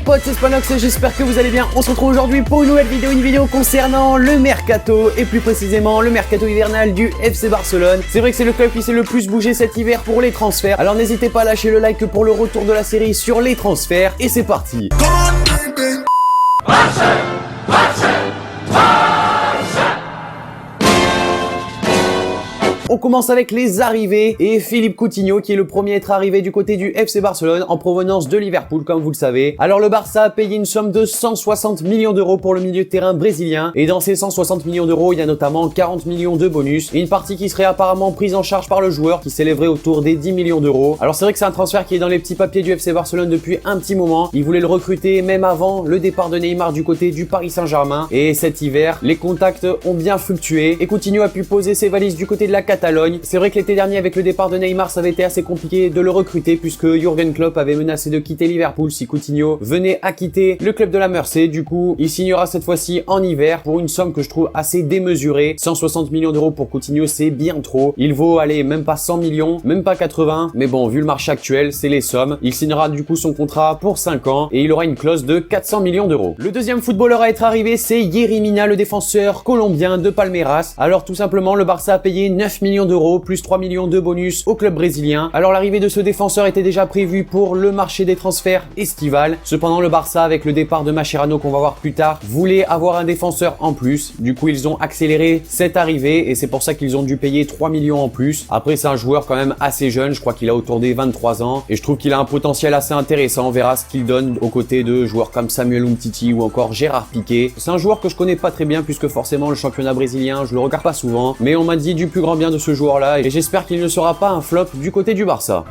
potes, c'est Spanox et j'espère que vous allez bien. On se retrouve aujourd'hui pour une nouvelle vidéo, concernant le mercato et plus précisément le mercato hivernal du FC Barcelone. C'est vrai que c'est le club qui s'est le plus bougé cet hiver pour les transferts. Alors n'hésitez pas à lâcher le like pour le retour de la série sur les transferts et c'est parti. On commence avec les arrivées et Philippe Coutinho qui est le premier à être arrivé du côté du FC Barcelone en provenance de Liverpool comme vous le savez. Alors le Barça a payé une somme de 160 millions d'euros pour le milieu de terrain brésilien et dans ces 160 millions d'euros il y a notamment 40 millions de bonus et une partie qui serait apparemment prise en charge par le joueur qui s'élèverait autour des 10 millions d'euros. Alors c'est vrai que c'est un transfert qui est dans les petits papiers du FC Barcelone depuis un petit moment. Ils voulaient le recruter même avant le départ de Neymar du côté du Paris Saint-Germain et cet hiver les contacts ont bien fluctué et Coutinho a pu poser ses valises du côté de la Catalogne. C'est vrai que l'été dernier avec le départ de Neymar ça avait été assez compliqué de le recruter puisque Jürgen Klopp avait menacé de quitter Liverpool si Coutinho venait à quitter le club de la Mersey. Du coup il signera cette fois-ci en hiver pour une somme que je trouve assez démesurée. 160 millions d'euros pour Coutinho c'est bien trop. Il vaut aller même pas 100 millions, même pas 80, mais bon vu le marché actuel c'est les sommes. Il signera du coup son contrat pour 5 ans et il aura une clause de 400 millions d'euros. Le deuxième footballeur à être arrivé c'est Yerry Mina, le défenseur colombien de Palmeiras. Alors tout simplement le Barça a payé 9 millions d'euros plus 3 millions de bonus au club brésilien. Alors l'arrivée de ce défenseur était déjà prévue pour le marché des transferts estival. Cependant le Barça avec le départ de Mascherano qu'on va voir plus tard voulait avoir un défenseur en plus. Du coup ils ont accéléré cette arrivée et c'est pour ça qu'ils ont dû payer 3 millions en plus. Après c'est un joueur quand même assez jeune, je crois qu'il a autour des 23 ans et je trouve qu'il a un potentiel assez intéressant. On verra ce qu'il donne aux côtés de joueurs comme Samuel Umtiti ou encore Gérard Piqué. C'est un joueur que je connais pas très bien puisque forcément le championnat brésilien je le regarde pas souvent, mais on m'a dit du plus grand bien de ce joueur là et j'espère qu'il ne sera pas un flop du côté du Barça.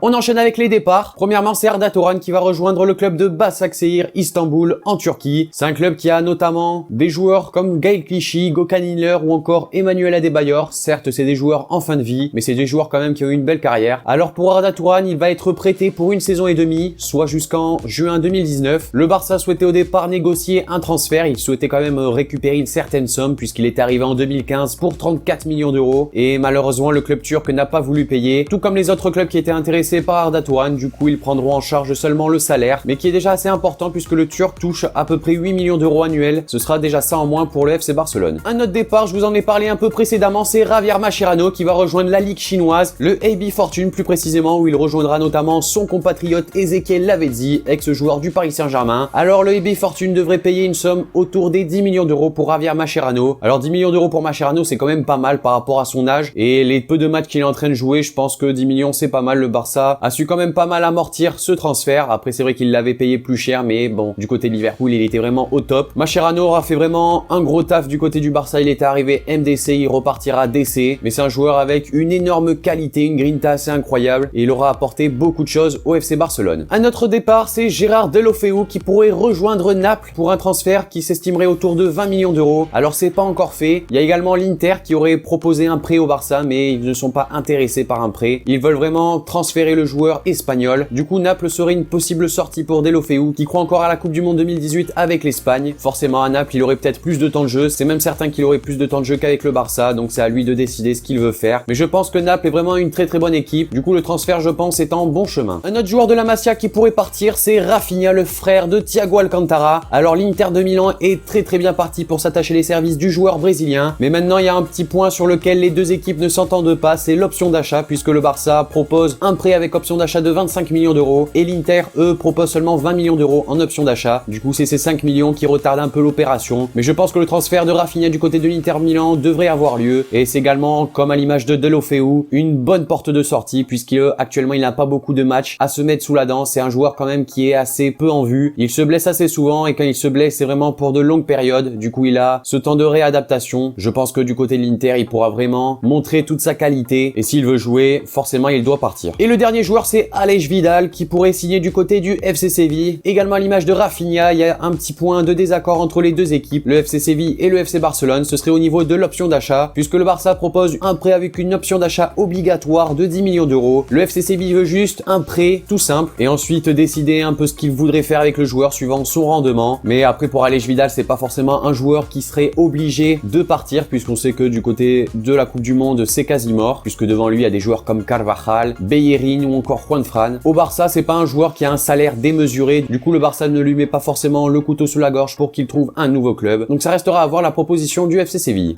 On enchaîne avec les départs. Premièrement, c'est Arda Turan qui va rejoindre le club de Başakşehir Istanbul en Turquie. C'est un club qui a notamment des joueurs comme Gaël Clichy, Gökhan Inler ou encore Emmanuel Adebayor. Certes, c'est des joueurs en fin de vie, mais c'est des joueurs quand même qui ont eu une belle carrière. Alors pour Arda Turan, il va être prêté pour une saison et demie, soit jusqu'en juin 2019. Le Barça souhaitait au départ négocier un transfert. Il souhaitait quand même récupérer une certaine somme puisqu'il est arrivé en 2015 pour 34 millions d'euros. Et malheureusement, le club turc n'a pas voulu payer, tout comme les autres clubs qui étaient intéressés par Arda Turan. Du coup ils prendront en charge seulement le salaire, mais qui est déjà assez important puisque le Turc touche à peu près 8 millions d'euros annuels. Ce sera déjà ça en moins pour le FC Barcelone. Un autre départ, je vous en ai parlé un peu précédemment, c'est Javier Mascherano qui va rejoindre la Ligue chinoise, le AB Fortune plus précisément, où il rejoindra notamment son compatriote Ezequiel Lavezzi, ex-joueur du Paris Saint-Germain. Alors le AB Fortune devrait payer une somme autour des 10 millions d'euros pour Javier Mascherano. Alors 10 millions d'euros pour Mascherano c'est quand même pas mal par rapport à son âge et les peu de matchs qu'il est en train de jouer. Je pense que 10 millions c'est pas mal. Le Barça a su quand même pas mal amortir ce transfert. Après c'est vrai qu'il l'avait payé plus cher, mais bon du côté de Liverpool il était vraiment au top. Mascherano aura fait vraiment un gros taf du côté du Barça. Il était arrivé MDC, il repartira DC, mais c'est un joueur avec une énorme qualité, une grinta assez incroyable et il aura apporté beaucoup de choses au FC Barcelone. Un autre départ c'est Gérard Deulofeu qui pourrait rejoindre Naples pour un transfert qui s'estimerait autour de 20 millions d'euros. Alors c'est pas encore fait. Il y a également l'Inter qui aurait proposé un prêt au Barça, mais ils ne sont pas intéressés par un prêt. Ils veulent vraiment transférer le joueur espagnol. Du coup Naples serait une possible sortie pour Deulofeu qui croit encore à la Coupe du Monde 2018 avec l'Espagne. Forcément à Naples il aurait peut-être plus de temps de jeu, c'est même certain qu'il aurait plus de temps de jeu qu'avec le Barça, donc c'est à lui de décider ce qu'il veut faire. Mais je pense que Naples est vraiment une très bonne équipe. Du coup le transfert je pense est en bon chemin. Un autre joueur de la Masia qui pourrait partir c'est Rafinha, le frère de Thiago Alcantara. Alors l'Inter de Milan est très bien parti pour s'attacher les services du joueur brésilien, mais maintenant il y a un petit point sur lequel les deux équipes ne s'entendent pas, c'est l'option d'achat puisque le Barça propose un prêt avec option d'achat de 25 millions d'euros et l'Inter eux propose seulement 20 millions d'euros en option d'achat. Du coup c'est ces 5 millions qui retardent un peu l'opération, mais je pense que le transfert de Rafinha du côté de l'Inter Milan devrait avoir lieu et c'est également comme à l'image de Deulofeu une bonne porte de sortie puisqu'actuellement il n'a pas beaucoup de matchs à se mettre sous la dent. C'est un joueur quand même qui est assez peu en vue, il se blesse assez souvent et quand il se blesse c'est vraiment pour de longues périodes. Du coup il a ce temps de réadaptation. Je pense que du côté de l'Inter il pourra vraiment montrer toute sa qualité et s'il veut jouer forcément il doit partir. Et le dernier dernier joueur, c'est Aleix Vidal qui pourrait signer du côté du FC Séville. Également à l'image de Rafinha, il y a un petit point de désaccord entre les deux équipes, le FC Séville et le FC Barcelone. Ce serait au niveau de l'option d'achat, puisque le Barça propose un prêt avec une option d'achat obligatoire de 10 millions d'euros. Le FC Séville veut juste un prêt tout simple et ensuite décider un peu ce qu'il voudrait faire avec le joueur suivant son rendement. Mais après, pour Aleix Vidal, c'est pas forcément un joueur qui serait obligé de partir, puisqu'on sait que du côté de la Coupe du Monde, c'est quasi mort, puisque devant lui, il y a des joueurs comme Carvajal, Bellerin ou encore Juan Fran. Au Barça, c'est pas un joueur qui a un salaire démesuré. Du coup, le Barça ne lui met pas forcément le couteau sous la gorge pour qu'il trouve un nouveau club. Donc ça restera à voir la proposition du FC Séville.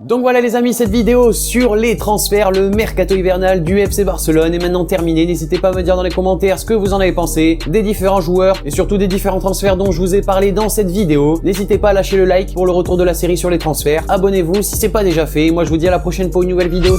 Donc voilà les amis, cette vidéo sur les transferts, le mercato hivernal du FC Barcelone est maintenant terminée. N'hésitez pas à me dire dans les commentaires ce que vous en avez pensé, des différents joueurs et surtout des différents transferts dont je vous ai parlé dans cette vidéo. N'hésitez pas à lâcher le like pour le retour de la série sur les transferts. Abonnez-vous si c'est pas déjà fait. Moi je vous dis à la prochaine pour une nouvelle vidéo.